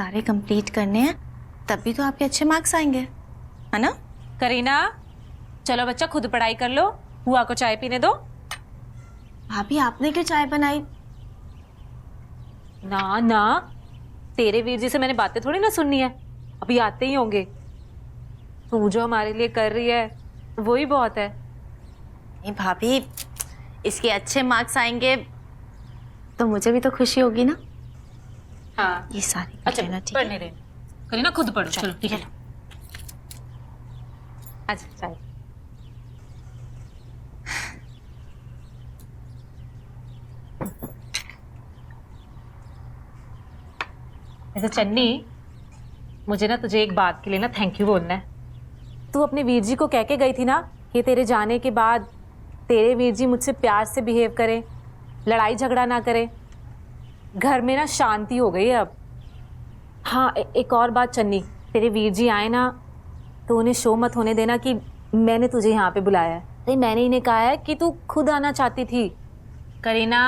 सारे कंप्लीट करने हैं, तभी तो आपके अच्छे मार्क्स आएंगे, है ना? करीना, चलो बच्चा खुद पढ़ाई कर लो, हुआ को चाय पीने दो। भाभी आपने क्यों चाय बनाई? ना ना, तेरे वीर जी से मैंने बातें थोड़ी ना सुननी है, अभी आते ही होंगे। तू जो हमारे लिए कर रही है वो ही बहुत है। नहीं भाभी, इसके अच्छे मार्क्स आएंगे तो मुझे भी तो खुशी होगी ना। हाँ ये सारी कर अच्छा, लेना, ठीक है? पढ़ने दे। करीना खुद पढ़ो, चलो ठीक है। अच्छा चाय। ऐसे चन्नी, मुझे ना तुझे एक बात के लिए ना थैंक यू बोलना है। तू अपने वीर जी को कह के गई थी ना कि तेरे जाने के बाद तेरे वीर जी मुझसे प्यार से बिहेव करें, लड़ाई झगड़ा ना करें। घर में ना शांति हो गई है अब। हाँ एक और बात चन्नी, तेरे वीर जी आए ना तो उन्हें शो मत होने देना कि मैंने तुझे यहाँ पे बुलाया है। अरे मैंने इन्हें कहा है कि तू खुद आना चाहती थी। करीना,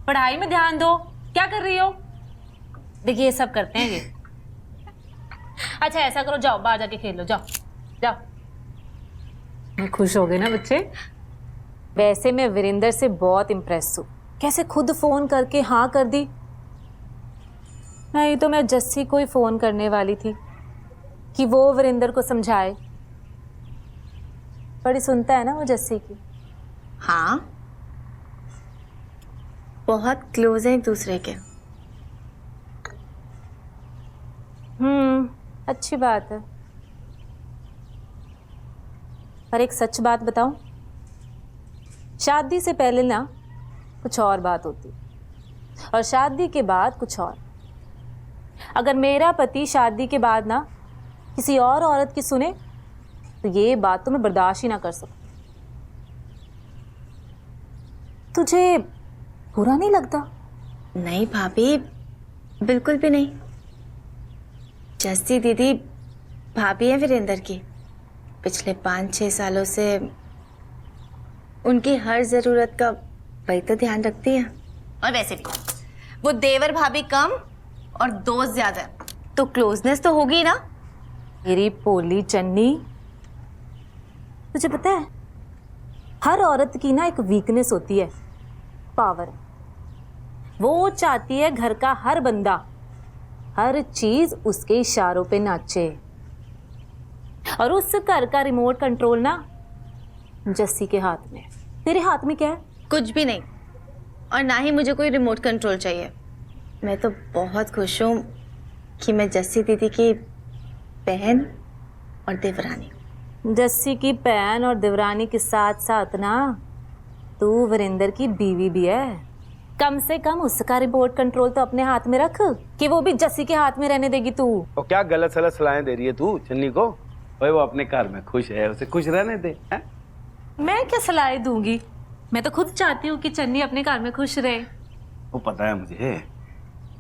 पढ़ाई में ध्यान दो, क्या कर रही हो? देखिए ये सब करते हैं ये। अच्छा ऐसा करो, जाओ बाहर जाके खेल लो, जाओ जाओ। मैं खुश हो गए ना बच्चे? वैसे मैं वीरेंद्र से बहुत इम्प्रेस हूँ, कैसे खुद फोन करके हाँ कर दी। नहीं तो मैं जस्सी को ही फोन करने वाली थी कि वो वीरेंद्र को समझाए। बड़ी सुनता है ना वो जस्सी की। हाँ, बहुत क्लोज हैं एक दूसरे के। अच्छी बात है। पर एक सच बात बताऊं, शादी से पहले ना कुछ और बात होती और शादी के बाद कुछ और। अगर मेरा पति शादी के बाद ना किसी और औरत की सुने तो ये बात तो मैं बर्दाश्त ही ना कर सकती। तुझे बुरा नहीं लगता? नहीं भाभी, बिल्कुल भी नहीं। जस्सी दीदी भाभी है वीरेंद्र की। पिछले 5-6 सालों से उनकी हर जरूरत का वही तो ध्यान रखती है। और वैसे भी वो देवर भाभी कम और दोस्त ज्यादा, तो क्लोजनेस तो होगी ना। मेरी पोली चन्नी, तुझे पता है हर औरत की ना एक वीकनेस होती है, पावर। वो चाहती है घर का हर बंदा, हर चीज उसके इशारों पे नाचे। और उस घर का रिमोट कंट्रोल ना जस्सी के हाथ में है। तेरे हाथ में क्या है? कुछ भी नहीं, और ना ही मुझे कोई रिमोट कंट्रोल चाहिए। मैं तो बहुत खुश हूँ कि मैं जस्सी दीदी की बहन और देवरानी। जस्सी की बहन और देवरानी के साथ साथ ना तू वीरेंद्र की बीवी भी है। कम से कम उसका रिमोट कंट्रोल तो अपने हाथ में रख, कि वो भी जस्सी के हाथ में रहने देगी तू। और क्या गलत सलत सलाहें दे रही है तू चन्नी को? भाई वो अपने घर में खुश है, उसे खुश रहने दे। हैं? मैं क्या सलाहें दूंगी? मैं तो खुद चाहती हूँ कि चन्नी अपने घर में खुश रहे। वो पता है मुझे।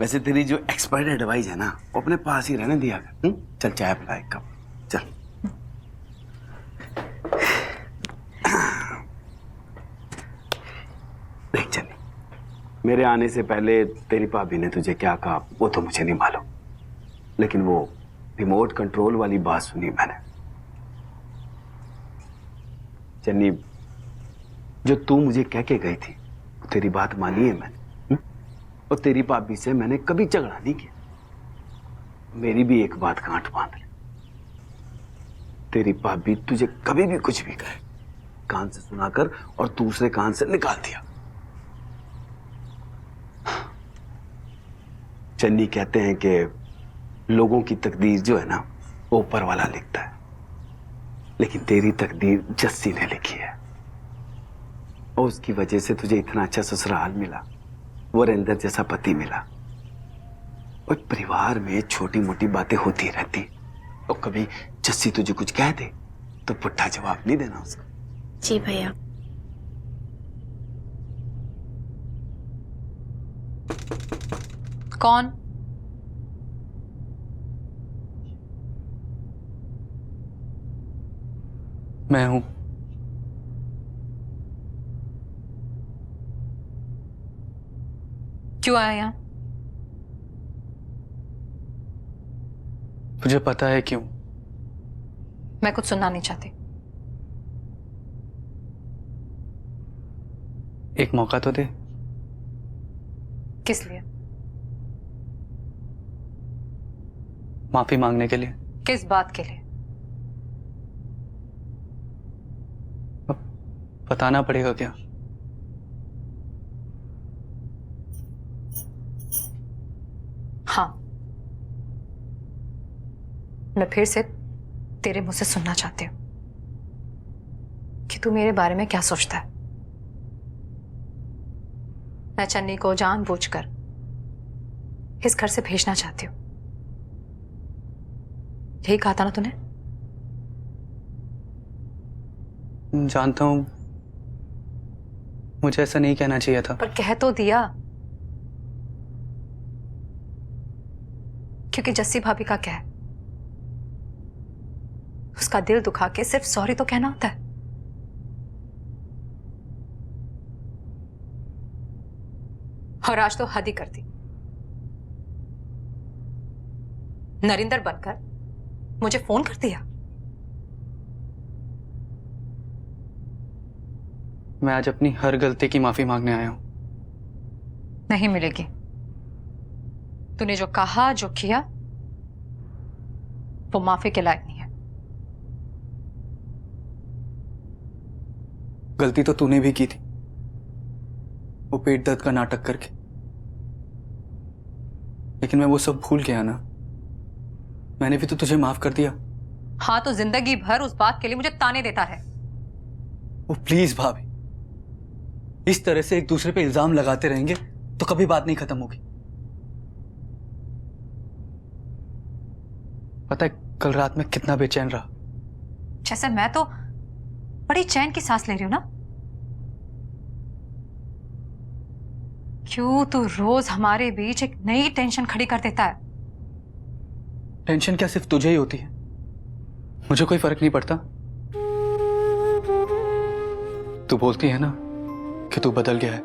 वैसे तेरी जो एक्सपर्ट एडवाइस है ना, वो अपने पास ही रहने दिया कर। चल चाय पिला एक कप, चल। देख चन्नी, मेरे आने से पहले तेरी भाभी ने तुझे क्या कहा वो तो मुझे नहीं मालूम, लेकिन वो रिमोट कंट्रोल वाली बात सुनी मैंने। चन्नी, जो तू मुझे कह के गई थी तेरी बात मानी है मैंने। और तेरी भाभी से मैंने कभी झगड़ा नहीं किया। मेरी भी एक बात गांठ बांध ले, तेरी भाभी तुझे कभी भी कुछ भी कहे कान से सुनाकर और दूसरे कान से निकाल दिया। चन्नी कहते हैं कि लोगों की तकदीर जो है ना वो ऊपर वाला लिखता है, लेकिन तेरी तकदीर जस्सी ने लिखी है। और उसकी वजह से तुझे इतना अच्छा ससुराल मिला, वो वीरेंद्र जैसा पति मिला। और परिवार में छोटी मोटी बातें होती रहती, और कभी जस्सी तुझे कुछ कह दे तो पुट्ठा जवाब नहीं देना उसको। जी भैया। कौन? मैं हूं। क्यों आया यहाँ? तुझे पता है क्यों? मैं कुछ सुनना नहीं चाहती। एक मौका तो दे। किस लिए? माफी मांगने के लिए। किस बात के लिए? अब बताना पड़ेगा क्या? हाँ, मैं फिर से तेरे मुंह से सुनना चाहती हूँ कि तू मेरे बारे में क्या सोचता है। मैं चन्नी को जानबूझकर इस घर से भेजना चाहती हूँ, यही कहा था ना तूने? जानता हूं, मुझे ऐसा नहीं कहना चाहिए था। पर कह तो दिया, क्योंकि जस्सी भाभी का क्या है, उसका दिल दुखा के सिर्फ सॉरी तो कहना होता है। और आज तो हद ही कर दी। नरिंदर बनकर मुझे फोन कर दिया। मैं आज अपनी हर गलती की माफी मांगने आया हूं। नहीं मिलेगी। तूने जो कहा, जो किया, वो माफी के लायक नहीं है। गलती तो तूने भी की थी, वो पेट दर्द का नाटक करके, लेकिन मैं वो सब भूल गया ना। मैंने भी तो तुझे माफ कर दिया। हाँ, तो जिंदगी भर उस बात के लिए मुझे ताने देता है। वो प्लीज भाभी, इस तरह से एक दूसरे पे इल्जाम लगाते रहेंगे तो कभी बात नहीं खत्म होगी। पता है कल रात में कितना बेचैन रहा। जैसे मैं तो बड़ी चैन की सांस ले रही हूं ना। क्यों तू रोज हमारे बीच एक नई टेंशन खड़ी कर देता है? टेंशन क्या सिर्फ तुझे ही होती है? मुझे कोई फर्क नहीं पड़ता। तू बोलती है ना कि तू बदल गया है,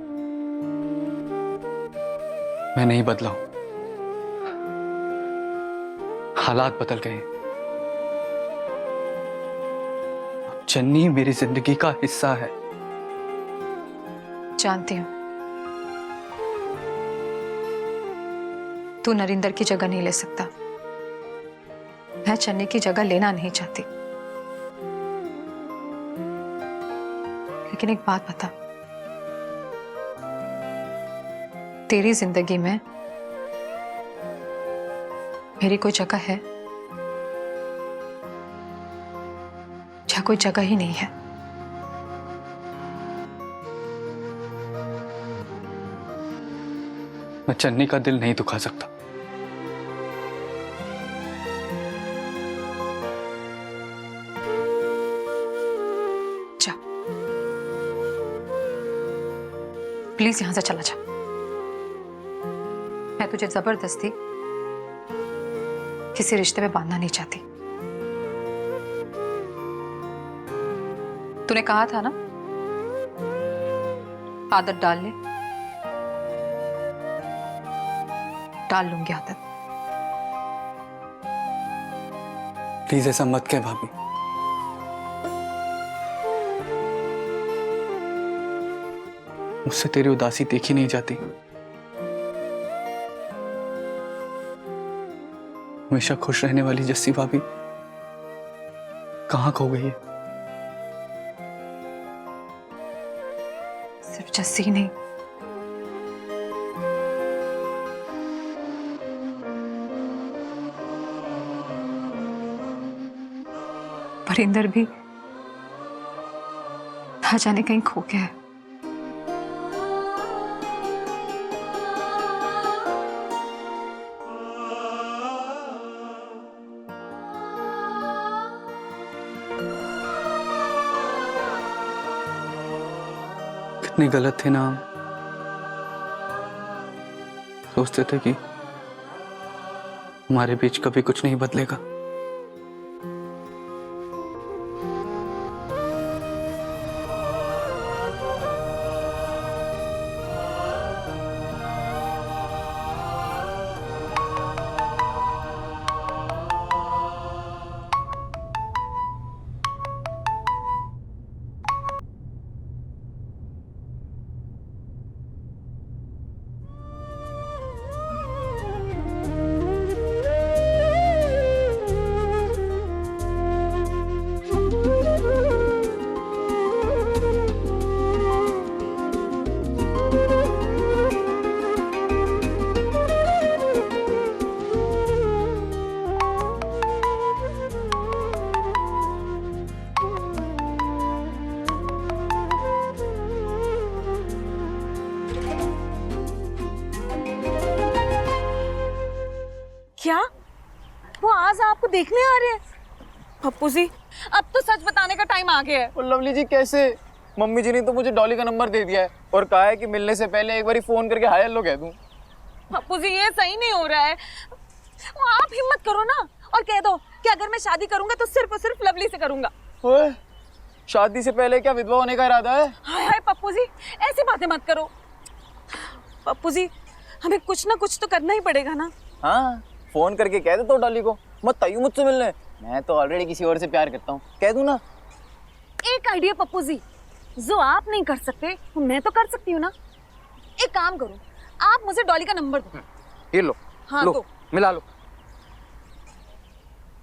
मैं नहीं बदला हूं, हालात बदल गए। चन्नी मेरी जिंदगी का हिस्सा है। जानती हूं तू नरिंदर की जगह नहीं ले सकता। मैं चन्नी की जगह लेना नहीं चाहती, लेकिन एक बात बता, तेरी जिंदगी में मेरी कोई जगह है या कोई जगह ही नहीं है? मैं चन्नी का दिल नहीं दुखा सकता। जा, प्लीज यहां से चला जा। मैं तुझे जबरदस्ती किसी रिश्ते में बांधना नहीं चाहती। तूने कहा था ना, आदत डाल ले। डाल लूंगी आदत। प्लीज ऐसा मत कह भाभी। मुझसे तेरी उदासी देखी नहीं जाती। हमेशा खुश रहने वाली जस्सी भाभी कहां खो गई है? सिर्फ जस्सी नहीं, परिंदर भी ना जाने कहीं खो गया है। कितने गलत थे ना हम। सोचते थे कि हमारे बीच कभी कुछ नहीं बदलेगा। वो आज आपको देखने आ रहे हैं। पप्पू जी अब तो सच बताने का टाइम आ गया है। और लवली जी कैसे? मम्मी जी ने तो मुझे डॉली का नंबर दे दिया है और कहा है कि मिलने से पहले एक बार फोन करके हाय हेलो कह दूं। पप्पू जी ये सही नहीं हो रहा है। आप हिम्मत करो ना और कह दो कि अगर मैं शादी करूंगा तो सिर्फ और सिर्फ लवली से करूंगा। ओए, शादी से पहले क्या विधवा होने का इरादा है? हाय हाय पप्पू जी ऐसी बातें मत करो। पप्पू जी हमें कुछ ना कुछ तो करना ही पड़ेगा ना। हाँ, फोन करके कह दे तो डॉली को मत आइयो मुझसे मिलने, मैं तो ऑलरेडी किसी और से प्यार करता हूँ, कह दूं ना। एक आइडिया पप्पू जी, जो आप नहीं कर सकते वो मैं तो कर सकती हूँ ना। एक काम करो, आप मुझे डॉली का नंबर दो। ये लो। हाँ लो, तो मिला लो।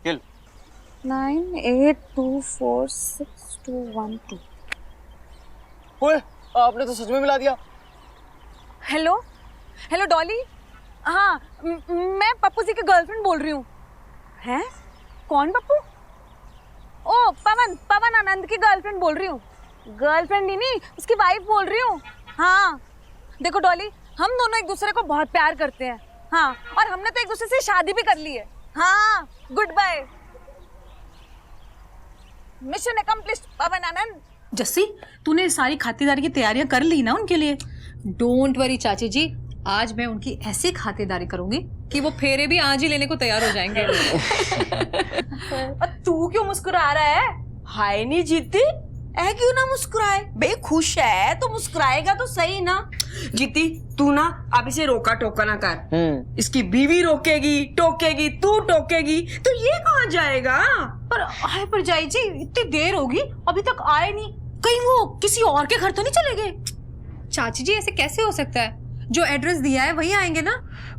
ये लो। 98246212। ओए, आपने तो सच में मिला दिया। Hello hello Dolly. हाँ मैं पप्पू जी की गर्लफ्रेंड बोल रही हूँ। हैं? कौन पप्पू? ओ पवन, पवन आनंद की गर्लफ्रेंड बोल रही हूँ। गर्लफ्रेंड ही नहीं उसकी वाइफ बोल रही हूँ। हाँ देखो डॉली, हम दोनों एक दूसरे को बहुत प्यार करते हैं। हाँ और हमने तो एक दूसरे से शादी भी कर ली है। हाँ गुड बाय। मिशन अकम्प्लिश्ड पवन आनंद। जस्सी तूने सारी खातिरदारी की तैयारियां कर ली ना उनके लिए? डोंट वरी चाची जी, आज मैं उनकी ऐसी खातिरदारी करूंगी कि वो फेरे भी आज ही लेने को तैयार हो जाएंगे। तू क्यों मुस्कुरा रहा है? हाय नहीं जीती, ऐ क्यों ना मुस्कुराए? बे खुश है तो मुस्कुराएगा तो सही ना। जीती तू ना अब इसे रोका टोका ना कर। इसकी बीवी रोकेगी टोकेगी, तू टोकेगी तो ये कहाँ जाएगा? पर हाय पर जाई जी, इतनी देर होगी अभी तक आए नहीं, कहीं वो किसी और के घर तो नहीं चले गए? चाची जी ऐसे कैसे हो सकता है? जो एड्रेस दिया है वही आएंगे ना।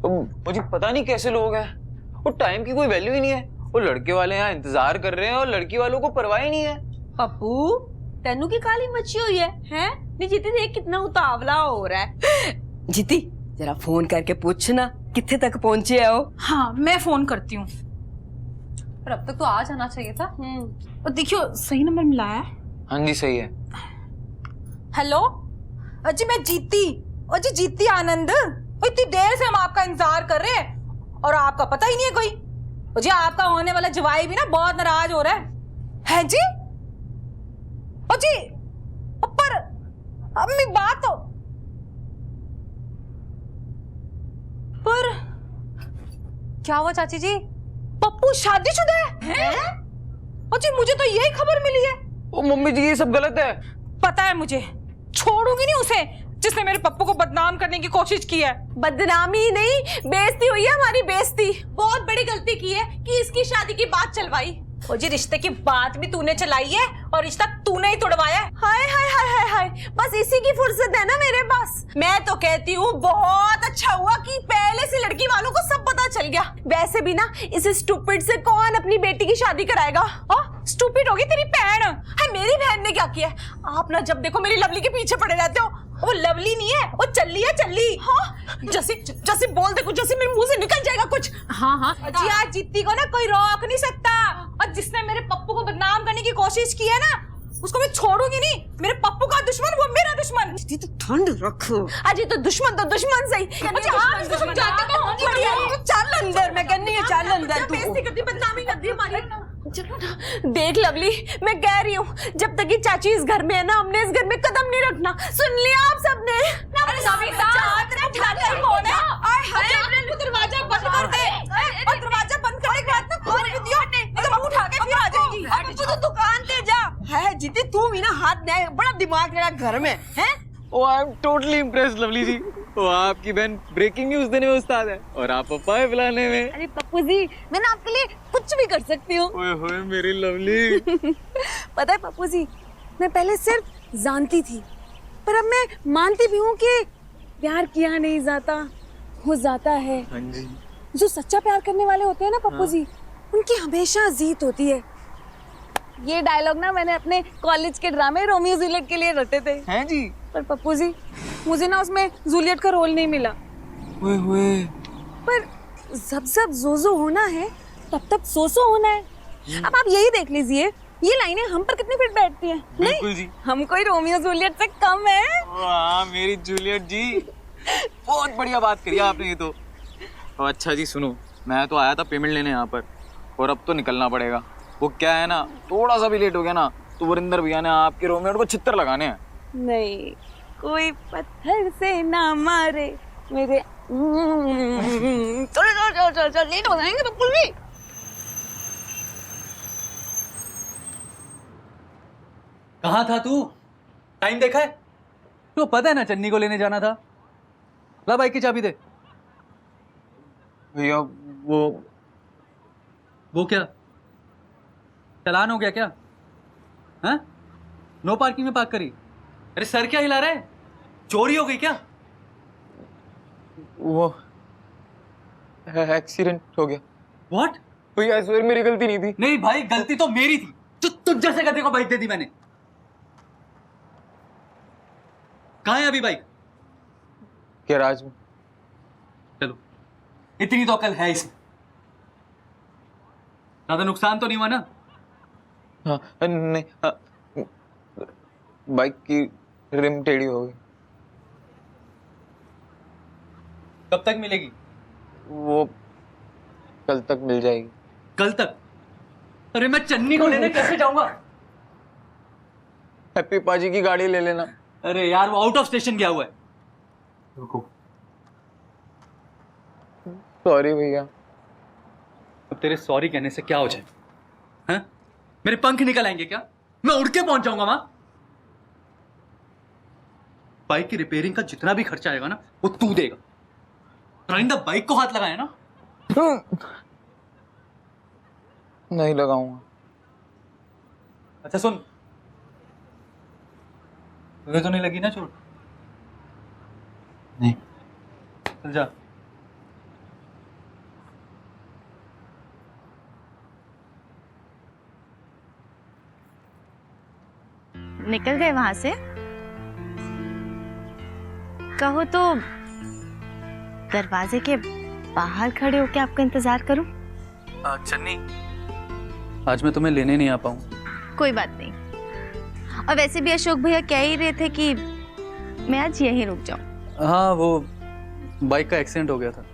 मुझे पता नहीं कैसे लोग हैं, वो टाइम की कोई वैल्यू ही नहीं है। वो लड़के वाले यहाँ इंतजार कर रहे हैं और लड़की वालों को परवाह ही नहीं है। पप्पू तेनू की काली मच्छी हुई है हैं? नहीं जीती देख कितना उतावला हो रहा है। जीती जरा फोन करके पूछना कितने तक पहुंचे हो। हाँ मैं फोन करती हूँ, पर अब तक तो आ जाना चाहिए था। और देखियो सही नंबर मिला है। हाँ जी सही है। हेलो अजी मैं जीती, अजी जीती आनंद। इतनी देर से हम आपका इंतजार कर रहे हैं और आपका पता ही नहीं है कोई। जी आपका होने वाला जवाई भी ना बहुत नाराज हो रहा है जी। ओ जी पर अम्मी बात तो पर क्या हुआ चाची जी? पप्पू शादीशुदा है? ओ जी मुझे तो यही खबर मिली है। ओ मम्मी जी ये सब गलत है। पता है मुझे, छोड़ूंगी नहीं उसे जिसने मेरे पप्पू को बदनाम करने की कोशिश की है। बदनामी नहीं बेइज्जती हुई है हमारी, बेइज्जती। बहुत बड़ी गलती की है कि इसकी शादी की बात चलवाई। ओ जी रिश्ते की बात भी तूने चलाई है और रिश्ता तूने ही तोड़वाया है। हाय हाय हाय हाय हाय, बस इसी की फुर्सत है ना मेरे पास। मैं तो कहती हूँ बहुत अच्छा हुआ कि पहले से लड़की वालों को सब पता चल गया। वैसे भी ना इस स्टूपिड से कौन अपनी बेटी की शादी कराएगा? स्टूपिड होगी तेरी बहन। है मेरी बहन ने क्या किया? आप ना जब देखो मेरी लवली के पीछे पड़े रहते हो। वो लवली नहीं है, वो चल्ली है चल्ली। हाँ जैसे जैसे बोल दे कुछ, जैसे मेरे मुंह से निकल जाएगा कुछ। हाँ जी आज जीती को ना कोई रोक नहीं सकता। और जिसने मेरे पप्पू को बदनाम करने की कोशिश की है ना उसको मैं छोड़ूंगी नहीं। मेरे पप्पू का दुश्मन वो मेरा दुश्मन। जीती तो ठंड रखो। अजी तो दुश्मन सही। चल अंदर, मैं कहनी है चल अंदर। बेइज्जती करती, बदनामी करती हमारी। देख लवली मैं कह रही हूँ जब तक ये चाची इस घर में है ना हमने इस घर में कदम नहीं रखना। सुन लिया आप सबने? दरवाजा बंद कर दे और दरवाजा बंद करने के बाद ना खोल भी दियो तो मुंह उठा के फिर आ जाएगी। तू तो दुकान पे जा। है जीती तू भी ना हाथ दे, बड़ा दिमाग तेरा घर में है। Oh I am totally impressed lovely ji. वो आपकी बहन ब्रेकिंग न्यूज देने में उस्ताद है और आप पप्पा बुलाने में। अरे पप्पू जी मैं ना आपके लिए कुछ भी कर सकती हूँ। ओए होए मेरी लवली। पता है पप्पू जी मैं पहले सिर्फ जानती थी पर अब मैं मानती भी हूँ कि प्यार किया नहीं जाता, हो जाता है। हाँ जी। जो सच्चा प्यार करने वाले होते हैं ना पप्पू जी उनकी हमेशा जीत होती है। ये डायलॉग ना मैंने अपने कॉलेज के ड्रामे रोमियो जूलियट के लिए रटे थे। हैं जी। पर पप्पू जी मुझे ना उसमें जूलियट का रोल नहीं मिला। ओए होए। पर जब जब जोजो होना है तब तब सोसो होना है। अब आप यही देख लीजिए ये लाइनें हम पर कितनी फिट बैठती हैं। बिल्कुल जी। हम कोई रोमियो जूलियट से कम है। वाह मेरी जूलियट जी, बहुत बढ़िया बात करी आपने ये तो। अच्छा जी सुनो, मैं तो आया था पेमेंट लेने यहाँ पर और अब तो निकलना पड़ेगा। वो क्या है ना, थोड़ा सा भी लेट हो गया ना तो वरिंदर भैया ने आपके रोमियो को छित्तर लगाने हैं। नहीं, कोई पत्थर से ना मारे मेरे। चल चल चल चल चल, लेट हो जाएंगे बिल्कुल भी। कहाँ था तू? टाइम देखा है? तो पता है ना चन्नी को लेने जाना था। ला बाइक की चाबी दे। भैया वो क्या चालान हो गया क्या? हाँ? नो पार्किंग में पार्क करी। अरे सर क्या हिला रहा है? चोरी हो गई क्या? वो एक्सीडेंट हो गया। व्हाट? भैया इस बार मेरी गलती नहीं थी। नहीं भाई, गलती तो मेरी थी। तुझ जैसे गधे को बाइक दे दी मैंने। कहाँ है अभी बाइक? गैराज में। चलो, इतनी तो अकल है इसमें। ज्यादा नुकसान तो नहीं हुआ ना? हाँ नहीं, हाँ, बाइक की रिम टेढ़ी हो गई। कब तक मिलेगी? वो कल तक मिल जाएगी। कल तक? अरे मैं चन्नी को लेने कैसे जाऊंगा? हैप्पी पाजी की गाड़ी ले लेना। अरे यार वो आउट ऑफ स्टेशन गया हुआ है। रुको। सॉरी भैया। अब तेरे सॉरी कहने से क्या हो जाए? हैं? मेरे पंख निकल आएंगे क्या? मैं उड़ के पहुंच जाऊंगा वहां। बाइक की रिपेयरिंग का जितना भी खर्चा आएगा ना वो तू देगा। राइंदा बाइक को हाथ लगाया ना? नहीं लगाऊंगा। अच्छा सुन, तुझे तो नहीं लगी ना चोट? नहीं। चल जा। निकल गए वहां से? कहो तो दरवाजे के बाहर खड़े होकर आपका इंतजार करूं? चन्नी, आज मैं तुम्हें लेने नहीं आ पाऊँ। कोई बात नहीं। और वैसे भी अशोक भैया कह ही रहे थे कि मैं आज यहीं रुक जाऊं। हाँ, वो बाइक का एक्सीडेंट हो गया था।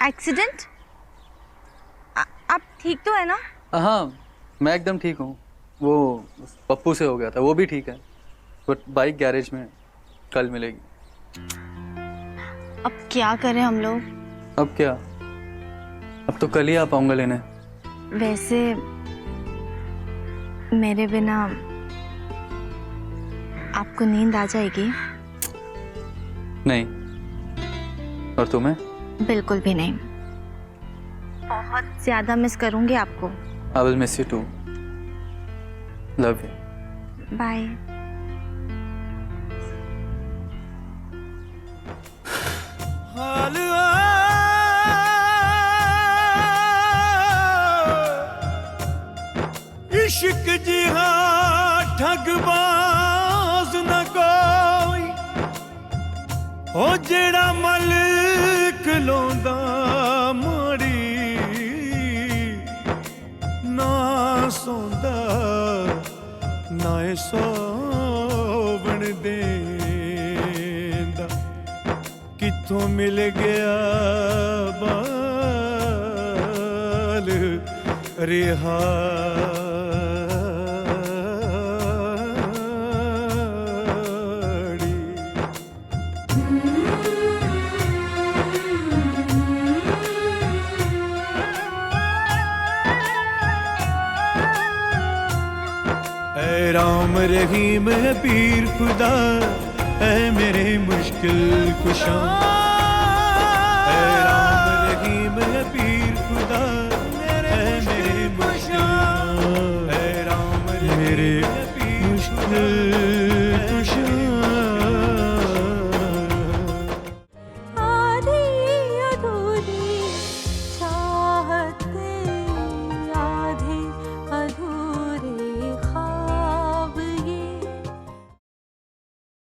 एक्सीडेंट? आप ठीक तो है ना? हाँ, मैं एकदम ठीक हूँ। वो पप्पू से हो गया था, वो भी ठीक है। बट बाइक गैरेज में कल मिलेगी। अब क्या करें हम लोग? अब क्या? अब तो कल ही आ पाऊंगा लेने। वैसे मेरे बिना आपको नींद आ जाएगी? नहीं। और तुम्हें? बिल्कुल भी नहीं। बहुत ज्यादा मिस करूंगी आपको। I will miss you too. Love you. Bye. इश्क जिहा ठगबाज न कोई हो जेड़ा मलिक लोंदा माड़ी ना सौंदा ना सोवण देंदा किथों मिल गया बाल रिहा राम रहीम है पीर खुदा है मेरे मुश्किल कुशा। राम रहीम है पीर